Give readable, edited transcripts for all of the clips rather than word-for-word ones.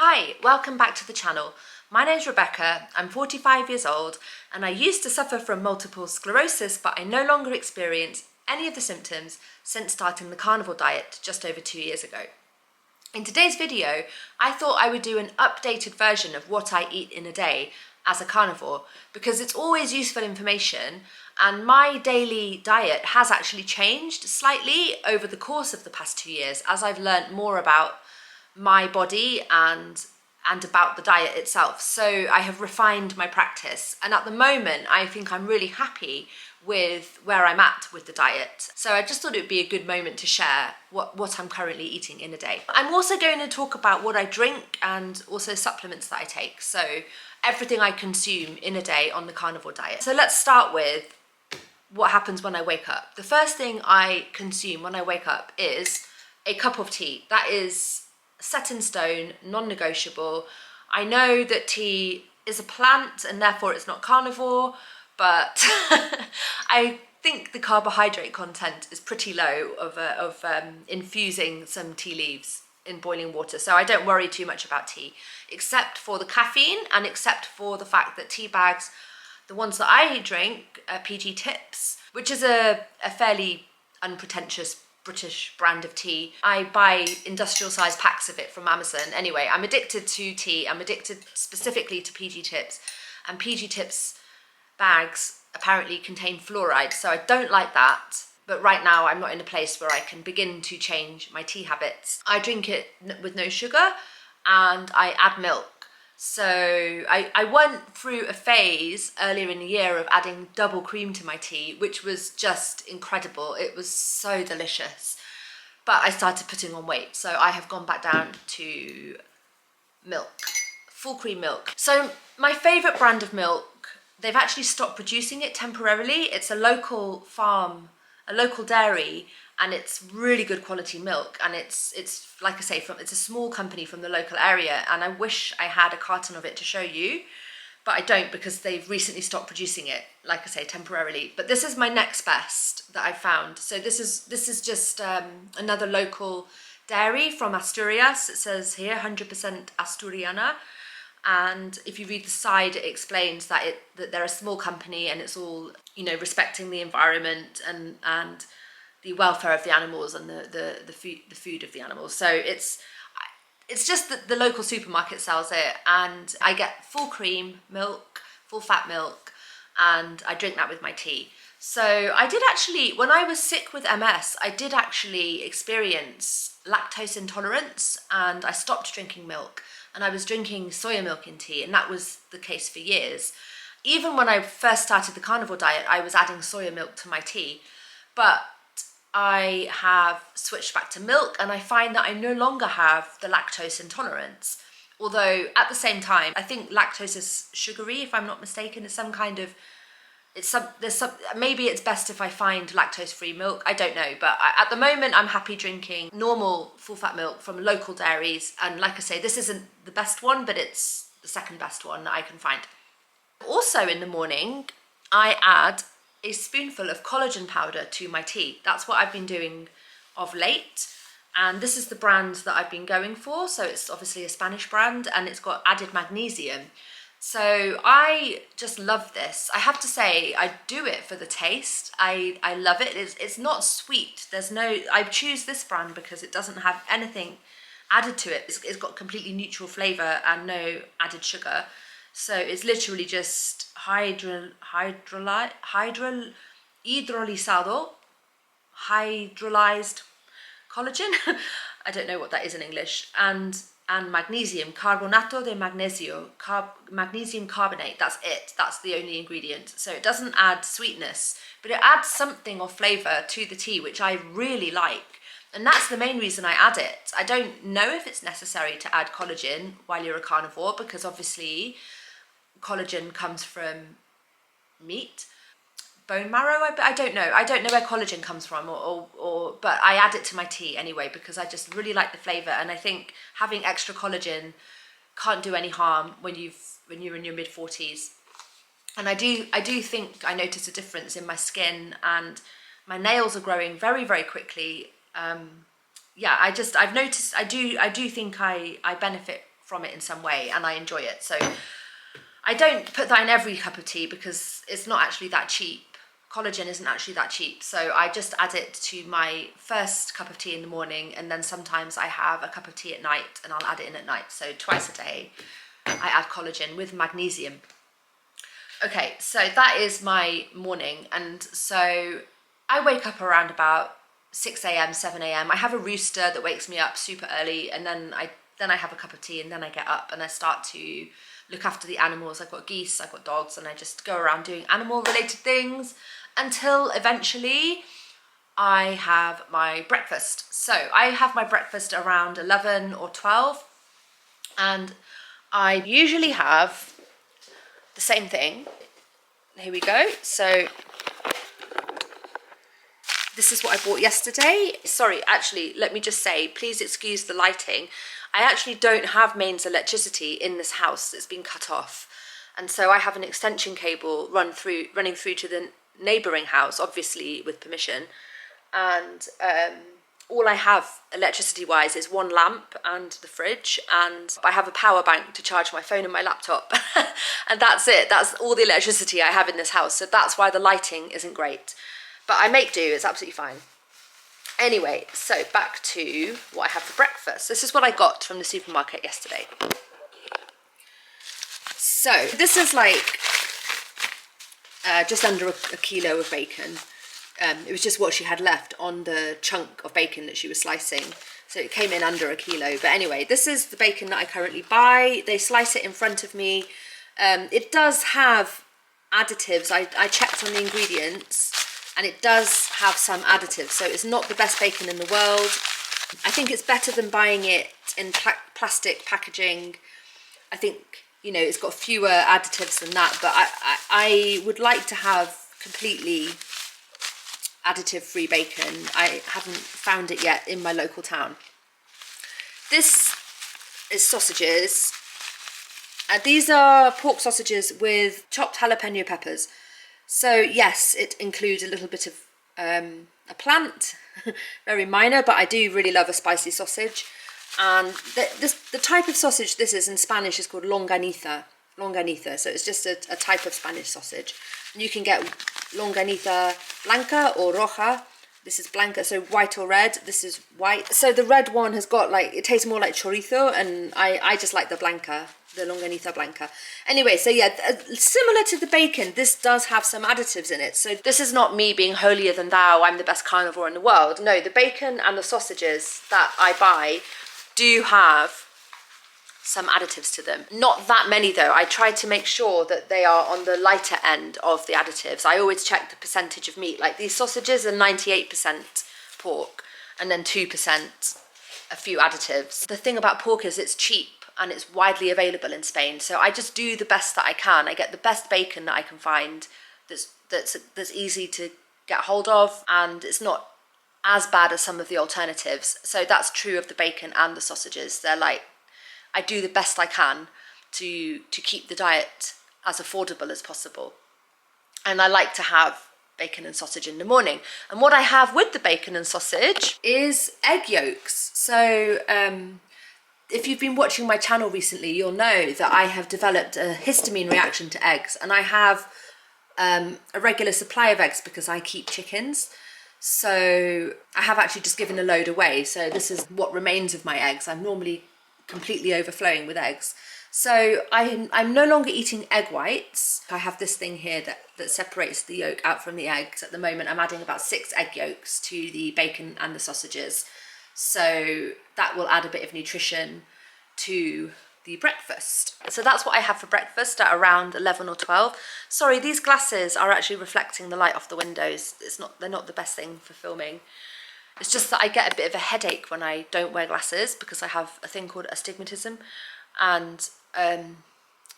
Hi, welcome back to the channel. My name's Rebecca, I'm 45 years old and I used to suffer from multiple sclerosis, but I no longer experience any of the symptoms since starting the carnivore diet just over 2 years ago. In today's video, I thought I would do an updated version of what I eat in a day as a carnivore because it's always useful information, and my daily diet has actually changed slightly over the course of the past 2 years as I've learnt more about my body and about the diet itself. So I have refined my practice, and at the moment I think I'm really happy with where I'm at with the diet. So I just thought it would be a good moment to share what I'm currently eating in a day. I'm also going to talk about what I drink and also supplements that I take. So everything I consume in a day on the carnivore diet. So let's start with what happens when I wake up. The first thing I consume when I wake up is a cup of tea. That is set in stone, non-negotiable. I know that tea is a plant and therefore it's not carnivore, but I think the carbohydrate content is pretty low of infusing some tea leaves in boiling water. So I don't worry too much about tea, except for the caffeine and except for the fact that tea bags, the ones that I drink, PG Tips, which is a fairly unpretentious British brand of tea. I buy industrial size packs of it from Amazon. Anyway, I'm addicted to tea. I'm addicted specifically to PG Tips, and PG Tips bags apparently contain fluoride, so I don't like that. But right now I'm not in a place where I can begin to change my tea habits. I drink it with no sugar and I add milk. So I went through a phase earlier in the year of adding double cream to my tea, which was just incredible. It was so delicious. But I started putting on weight, so I have gone back down to milk, full cream milk. So my favourite brand of milk, they've actually stopped producing it temporarily. It's a local farm, a local dairy, and it's really good quality milk, and it's like I say, it's a small company from the local area, and I wish I had a carton of it to show you, but I don't because they've recently stopped producing it, like I say, temporarily. But this is my next best that I found. So this is just another local dairy from Asturias. It says here 100% Asturiana, and if you read the side, it explains that they're a small company and it's all, you know, respecting the environment and the welfare of the animals and the food of the animals. So it's just that the local supermarket sells it, and I get full cream milk, full fat milk, and I drink that with my tea. So I did actually, when I was sick with MS, I did actually experience lactose intolerance, and I stopped drinking milk, and I was drinking soya milk in tea, and that was the case for years. Even when I first started the carnivore diet, I was adding soya milk to my tea, but I have switched back to milk, and I find that I no longer have the lactose intolerance. Although at the same time, I think lactose is sugary, if I'm not mistaken. It's some kind of, maybe it's best if I find lactose-free milk. I don't know, but at the moment I'm happy drinking normal full-fat milk from local dairies. And like I say, this isn't the best one, but it's the second best one that I can find. Also in the morning, I add a spoonful of collagen powder to my tea. That's what I've been doing of late, and this is the brand that I've been going for. So it's obviously a Spanish brand, and it's got added magnesium. So I just love this. I have to say, I do it for the taste. I love it. It's not sweet. I choose this brand because it doesn't have anything added to it. It's got completely neutral flavour and no added sugar. So it's literally just hydrolyzed collagen. I don't know what that is in English. And magnesium, carbonato de magnesio, magnesium carbonate. That's it. That's the only ingredient. So it doesn't add sweetness, but it adds something of flavour to the tea, which I really like. And that's the main reason I add it. I don't know if it's necessary to add collagen while you're a carnivore, because obviously collagen comes from meat, bone marrow. I don't know where collagen comes from, but I add it to my tea anyway because I just really like the flavour, and I think having extra collagen can't do any harm when you're in your mid-40s. And I do think I notice a difference in my skin, and my nails are growing very, very quickly. Yeah, I've noticed I do think I benefit from it in some way, and I enjoy it. So I don't put that in every cup of tea because it's not actually that cheap. Collagen isn't actually that cheap, so I just add it to my first cup of tea in the morning, and then sometimes I have a cup of tea at night and I'll add it in at night. So twice a day I add collagen with magnesium. Okay, so that is my morning, and so I wake up around about 6 a.m, 7 a.m. I have a rooster that wakes me up super early, and then I have a cup of tea, and then I get up and I start to look after the animals. I've got geese, I've got dogs, and I just go around doing animal related things until eventually I have my breakfast. So I have my breakfast around 11 or 12, and I usually have the same thing. Here we go. So this is what I bought yesterday. Sorry, actually, let me just say, please excuse the lighting. I actually don't have mains electricity in this house. It's been cut off. And so I have an extension cable running through to the neighbouring house, obviously with permission. And all I have electricity-wise is one lamp and the fridge, and I have a power bank to charge my phone and my laptop. And that's it. That's all the electricity I have in this house. So that's why the lighting isn't great. But I make do, it's absolutely fine. Anyway, so back to what I have for breakfast. This is what I got from the supermarket yesterday. So this is like just under a kilo of bacon. It was just what she had left on the chunk of bacon that she was slicing. So it came in under a kilo. But anyway, this is the bacon that I currently buy. They slice it in front of me. It does have additives. I checked on the ingredients, and it does have some additives. So it's not the best bacon in the world. I think it's better than buying it in plastic packaging. I think, you know, it's got fewer additives than that. But I would like to have completely additive-free bacon. I haven't found it yet in my local town. This is sausages. These are pork sausages with chopped jalapeno peppers. So yes, it includes a little bit of a plant, very minor, but I do really love a spicy sausage. And the type of sausage this is in Spanish is called longaniza. Longaniza, so it's just a type of Spanish sausage. And you can get longaniza blanca or roja. This is blanca, so white or red. This is white. So the red one has got like, it tastes more like chorizo, and I just like the blanca, the longaniza blanca. Anyway, so yeah, similar to the bacon, this does have some additives in it. So this is not me being holier than thou, I'm the best carnivore in the world. No, the bacon and the sausages that I buy do have some additives to them. Not that many though. I try to make sure that they are on the lighter end of the additives. I always check the percentage of meat. Like these sausages are 98% pork and then 2% a few additives. The thing about pork is it's cheap and it's widely available in Spain. So I just do the best that I can. I get the best bacon that I can find that's easy to get hold of, and it's not as bad as some of the alternatives. So that's true of the bacon and the sausages. They're like, I do the best I can to keep the diet as affordable as possible. And I like to have bacon and sausage in the morning. And what I have with the bacon and sausage is egg yolks. So if you've been watching my channel recently, you'll know that I have developed a histamine reaction to eggs. And I have a regular supply of eggs because I keep chickens. So I have actually just given a load away. So this is what remains of my eggs. I'm normally completely overflowing with eggs. So I'm no longer eating egg whites. I have this thing here that separates the yolk out from the eggs. At the moment, I'm adding about 6 egg yolks to the bacon and the sausages. So that will add a bit of nutrition to the breakfast. So that's what I have for breakfast at around 11 or 12. Sorry, these glasses are actually reflecting the light off the windows. They're not the best thing for filming. It's just that I get a bit of a headache when I don't wear glasses because I have a thing called astigmatism, and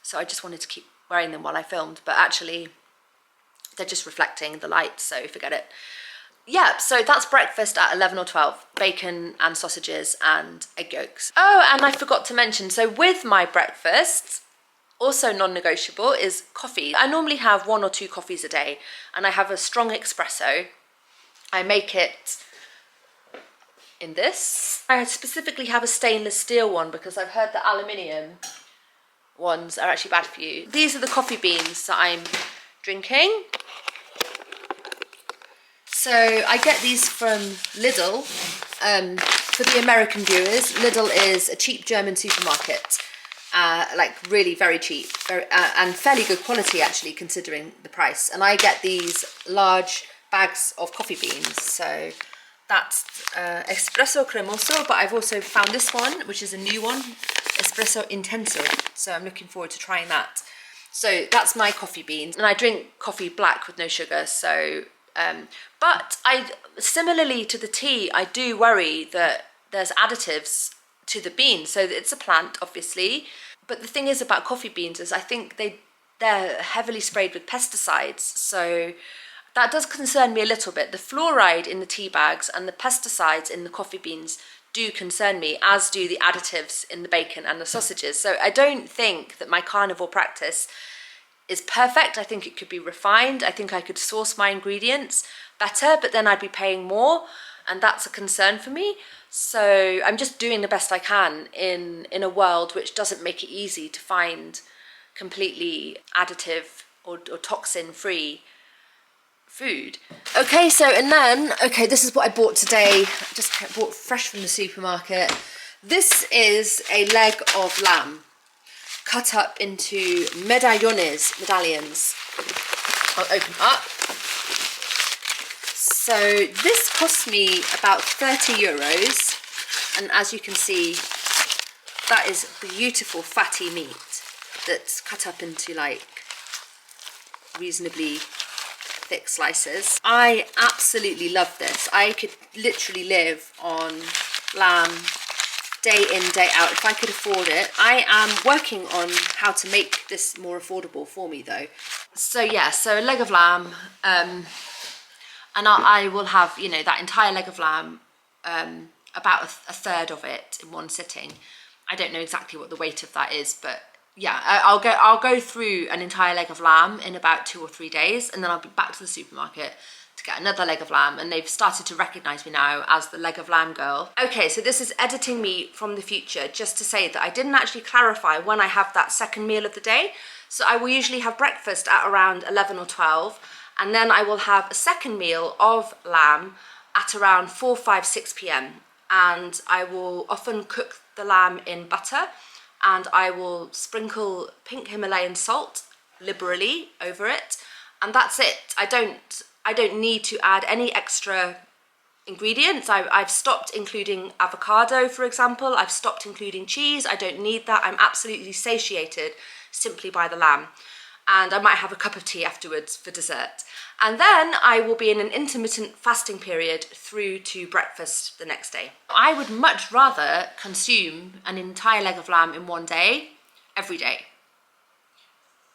so I just wanted to keep wearing them while I filmed, but actually they're just reflecting the light, so forget it. Yeah, so that's breakfast at 11 or 12, bacon and sausages and egg yolks. Oh, and I forgot to mention, so with my breakfast, also non-negotiable is coffee. I normally have 1 or 2 coffees a day, and I have a strong espresso. I make it in this. I specifically have a stainless steel one because I've heard that aluminium ones are actually bad for you. These are the coffee beans that I'm drinking. So I get these from Lidl. For the American viewers, Lidl is a cheap German supermarket. Like really very cheap, and fairly good quality actually considering the price. And I get these large bags of coffee beans. So that's espresso cremoso, but I've also found this one, which is a new one, espresso intenso. So I'm looking forward to trying that. So that's my coffee beans, and I drink coffee black with no sugar. So, but similarly to the tea, I do worry that there's additives to the beans. So it's a plant, obviously. But the thing is about coffee beans is I think they're heavily sprayed with pesticides. So that does concern me a little bit. The fluoride in the tea bags and the pesticides in the coffee beans do concern me, as do the additives in the bacon and the sausages. So I don't think that my carnivore practice is perfect. I think it could be refined. I think I could source my ingredients better, but then I'd be paying more, and that's a concern for me. So I'm just doing the best I can in a world which doesn't make it easy to find completely additive or toxin-free food. Okay, so and then, okay, this is what I bought today. I just bought fresh from the supermarket. This is a leg of lamb cut up into medallions. I'll open up. So this cost me about 30 euros, and as you can see, that is beautiful fatty meat that's cut up into like reasonably thick slices. I absolutely love this. I could literally live on lamb day in, day out if I could afford it. I am working on how to make this more affordable for me though. So yeah, so a leg of lamb, and I will have, you know, that entire leg of lamb, about a third of it in one sitting. I don't know exactly what the weight of that is, but yeah, I'll go through an entire leg of lamb in about 2 or 3 days, and then I'll be back to the supermarket to get another leg of lamb, and they've started to recognize me now as the leg of lamb girl. Okay, so this is editing me from the future, just to say that I didn't actually clarify when I have that second meal of the day. So I will usually have breakfast at around 11 or 12, and then I will have a second meal of lamb at around 4, 5, 6 p.m. And I will often cook the lamb in butter, and I will sprinkle pink Himalayan salt liberally over it, and that's it. I don't need to add any extra ingredients. I've stopped including avocado, for example. I've stopped including cheese. I don't need that. I'm absolutely satiated simply by the lamb. And I might have a cup of tea afterwards for dessert. And then I will be in an intermittent fasting period through to breakfast the next day. I would much rather consume an entire leg of lamb in one day, every day.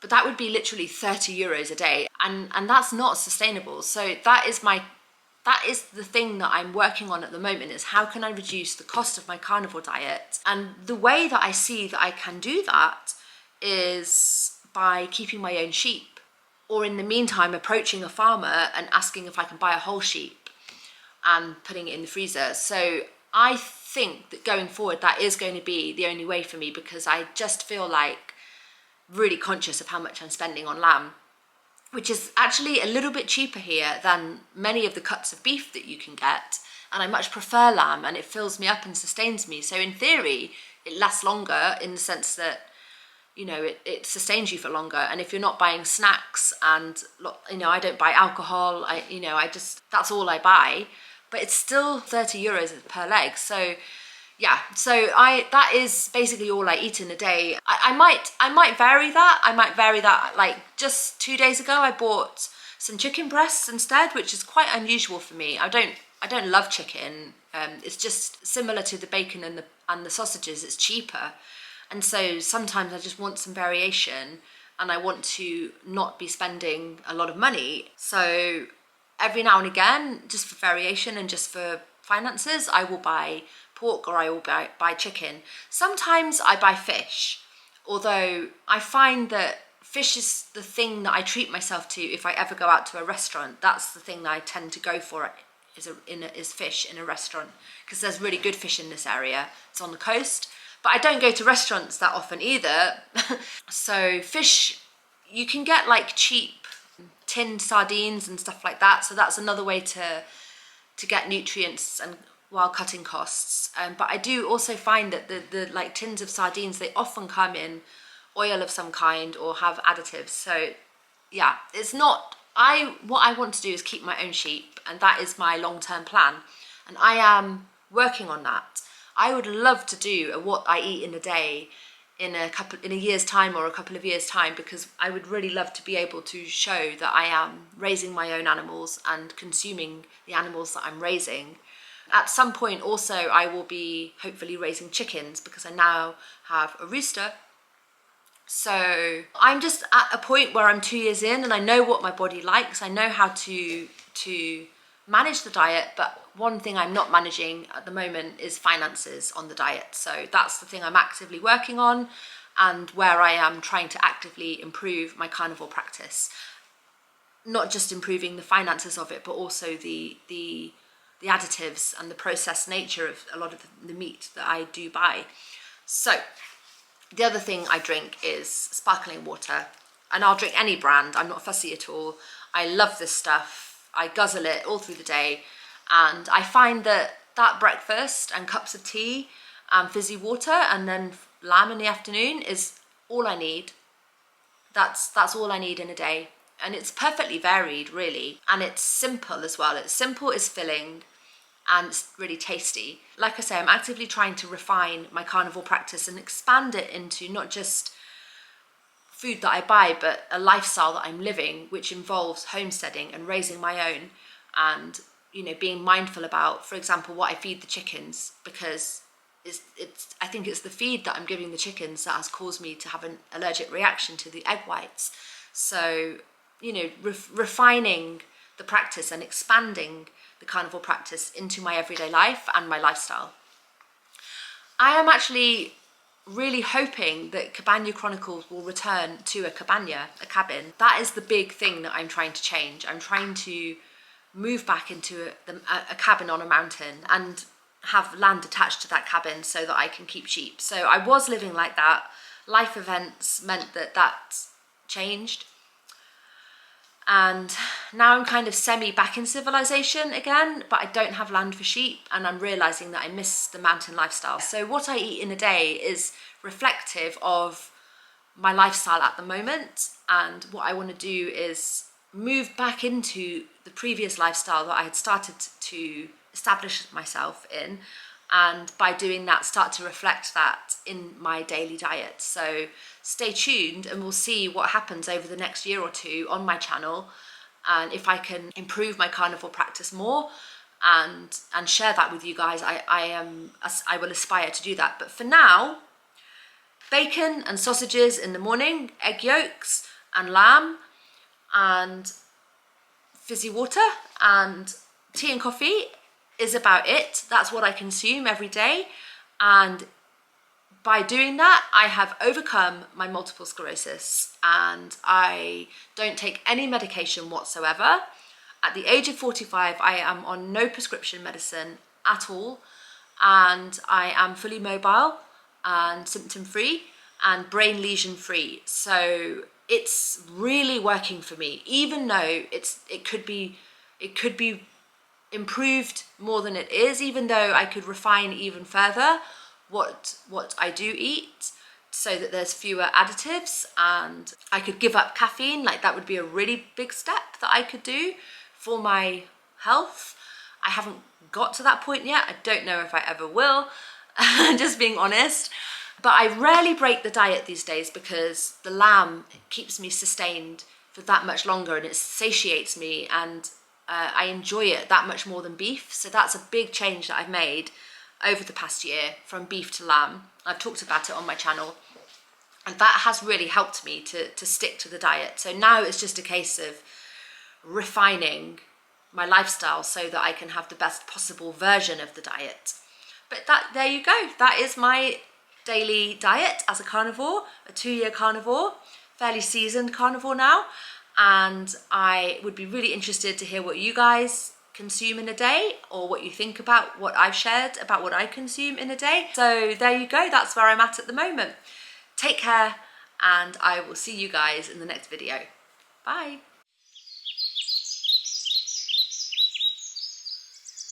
But that would be literally 30 euros a day, and that's not sustainable. So that is the thing that I'm working on at the moment, is how can I reduce the cost of my carnivore diet? And the way that I see that I can do that is by keeping my own sheep, or in the meantime approaching a farmer and asking if I can buy a whole sheep and putting it in the freezer. So I think that going forward that is going to be the only way for me, because I just feel like really conscious of how much I'm spending on lamb, which is actually a little bit cheaper here than many of the cuts of beef that you can get, and I much prefer lamb, and it fills me up and sustains me. So in theory it lasts longer, in the sense that, you know, it sustains you for longer. And if you're not buying snacks, and, you know, I don't buy alcohol, that's all I buy, but it's still 30 euros per leg. So yeah, so that is basically all I eat in a day. I might vary that. Like just 2 days ago, I bought some chicken breasts instead, which is quite unusual for me. I don't love chicken. It's just similar to the bacon and the sausages. It's cheaper, and so sometimes I just want some variation, and I want to not be spending a lot of money. So every now and again, just for variation and just for finances, I will buy pork, or I will buy chicken. Sometimes I buy fish, although I find that fish is the thing that I treat myself to if I ever go out to a restaurant. That's the thing that I tend to go for is fish in a restaurant, because there's really good fish in this area. It's on the coast, but I don't go to restaurants that often either. So fish, you can get like cheap tinned sardines and stuff like that. So that's another way to get nutrients and while cutting costs. But I do also find that the like tins of sardines, they often come in oil of some kind or have additives. So yeah, it's not, what I want to do is keep my own sheep, and that is my long-term plan, and I am working on that. I would love to do a what I eat in a day in a year's time or a couple of years time, because I would really love to be able to show that I am raising my own animals and consuming the animals that I'm raising. At some point also I will be hopefully raising chickens, because I now have a rooster. So I'm just at a point where I'm 2 years in and I know what my body likes. I know how to manage the diet, but one thing I'm not managing at the moment is finances on the diet. So that's the thing I'm actively working on, and where I am trying to actively improve my carnivore practice. Not just improving the finances of it, but also the additives and the processed nature of a lot of the meat that I do buy. So the other thing I drink is sparkling water, and I'll drink any brand. I'm not fussy at all. I love this stuff. I guzzle it all through the day, and I find that breakfast and cups of tea and fizzy water and then lamb in the afternoon is all I need. That's all I need in a day, and it's perfectly varied really, and it's simple as well. It's simple, it's filling, and it's really tasty. Like I say, I'm actively trying to refine my carnivore practice and expand it into not just food that I buy, but a lifestyle that I'm living, which involves homesteading and raising my own, and being mindful about, for example, what I feed the chickens, because I think it's the feed that I'm giving the chickens that has caused me to have an allergic reaction to the egg whites. So refining the practice and expanding the carnivore practice into my everyday life and my lifestyle. I am actually really hoping that Cabana Chronicles will return to a cabin. That is the big thing that I'm trying to change. I'm trying to move back into a cabin on a mountain and have land attached to that cabin so that I can keep sheep. So I was living like that. Life events meant that changed. And now I'm kind of semi back in civilization again, but I don't have land for sheep, and I'm realizing that I miss the mountain lifestyle. So what I eat in a day is reflective of my lifestyle at the moment, and what I want to do is move back into the previous lifestyle that I had started to establish myself in, and by doing that start to reflect that in my daily diet. So stay tuned and we'll see what happens over the next year or two on my channel, and if I can improve my carnivore practice more and share that with you guys. I will aspire to do that. But for now, bacon and sausages in the morning, egg yolks and lamb, and fizzy water and tea and coffee is about it. That's what I consume every day, and by doing that I have overcome my multiple sclerosis, and I don't take any medication whatsoever. At the age of 45 I am on no prescription medicine at all, and I am fully mobile and symptom free and brain lesion free. So it's really working for me, even though it could be improved more than it is, even though I could refine even further what I do eat so that there's fewer additives, and I could give up caffeine. Like, that would be a really big step that I could do for my health. I haven't got to that point yet. I don't know if I ever will, just being honest. But I rarely break the diet these days because the lamb keeps me sustained for that much longer, and it satiates me, and I enjoy it that much more than beef. So that's a big change that I've made over the past year, from beef to lamb. I've talked about it on my channel, and that has really helped me to stick to the diet. So now it's just a case of refining my lifestyle so that I can have the best possible version of the diet. But there you go. That is my daily diet as a carnivore, a 2-year carnivore, fairly seasoned carnivore now. And I would be really interested to hear what you guys consume in a day, or what you think about what I've shared about what I consume in a day. So there you go, that's where I'm at the moment. Take care, and I will see you guys in the next video. Bye.